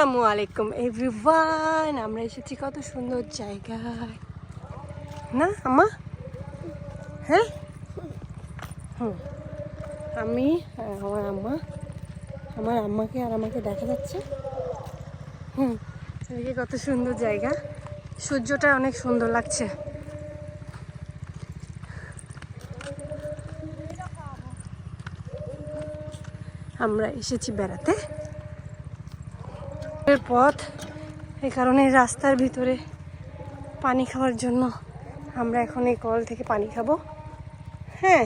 আসসালামু আলাইকুম এভরিওয়ান, আমরা এসেছি কত সুন্দর জায়গায় না আম্মা? হ্যাঁ আমি আমার আম্মাকে আর আমাকে দেখা যাচ্ছে। এদিকে কত সুন্দর জায়গা, সূর্যটা অনেক সুন্দর লাগছে। আমরা এসেছি বেড়াতে, এর পথ এই কারণে রাস্তার ভিতরে পানি খাওয়ার জন্য আমরা এখন এই কল থেকে পানি খাবো। হ্যাঁ,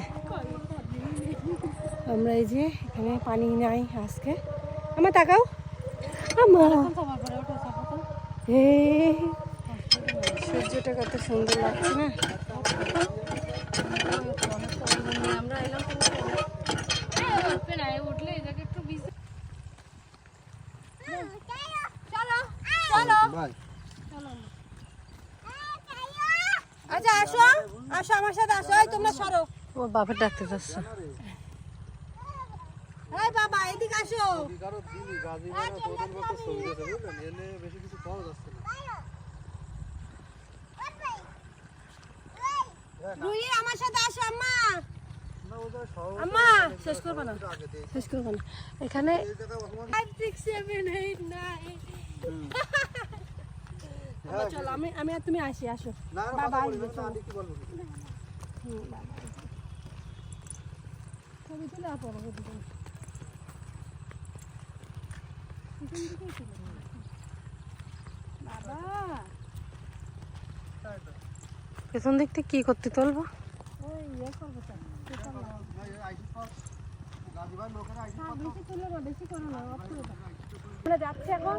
আমরা এই যে এখানে পানি নাই আজকে। আমার তাকাও, আমার সূর্যটা কত সুন্দর লাগছে না? আচ্ছা আসো আসো আমার সাথে আসো। এই তোমরা সরো, ও বাবা ডাকতে যাচ্ছে। এই বাবা এদিকে আসো। রুহি আমার সাথে আসো। আম্মা আম্মা শেষ করবো না, শেষ করবো না এখানে। 5 6 7 8 9 চলো, আমি আর তুমি আসি। আসো বাবা আসবে, চলো। ছবি তুলে আপো আমাকে দিবেন। বাবা পেছন দিক থেকে কি করতে তুলবো? ওই ইয়ে করবো তো, বেশি করো না। আমরা যাচ্ছি এখন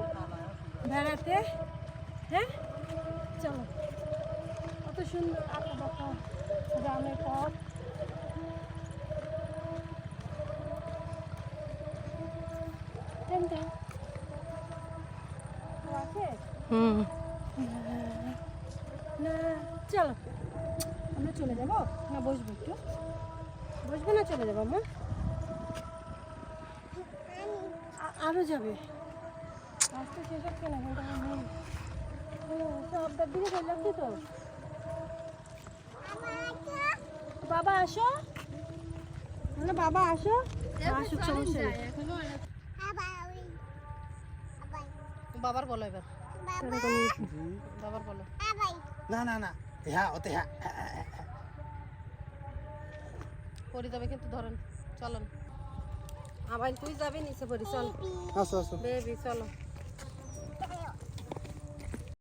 বেড়াতে। হ্যাঁ চলো, কত সুন্দর আঁকা বাঁকা গ্রামের পথ। না চলো, আমরা চলে যাবো না? বসবো একটু, বসবো না চলে যাবো? মা আরো যাবে, রাস্তা শেষ হচ্ছে না। সবটার দিকে চলে যাচ্ছি তো। বাবা আসো, বাবা আসো, আসুক, সমস্যা নেই। বাবার বলো এবার, বাবার বলো। না না না, হ্যাঁ ওতে হ্যাঁ পরে যাবে কিন্তু, ধরেন চলেন। আবার তুই যাবি নিচে পড়ি, চল আসো আসো বেবি চলো।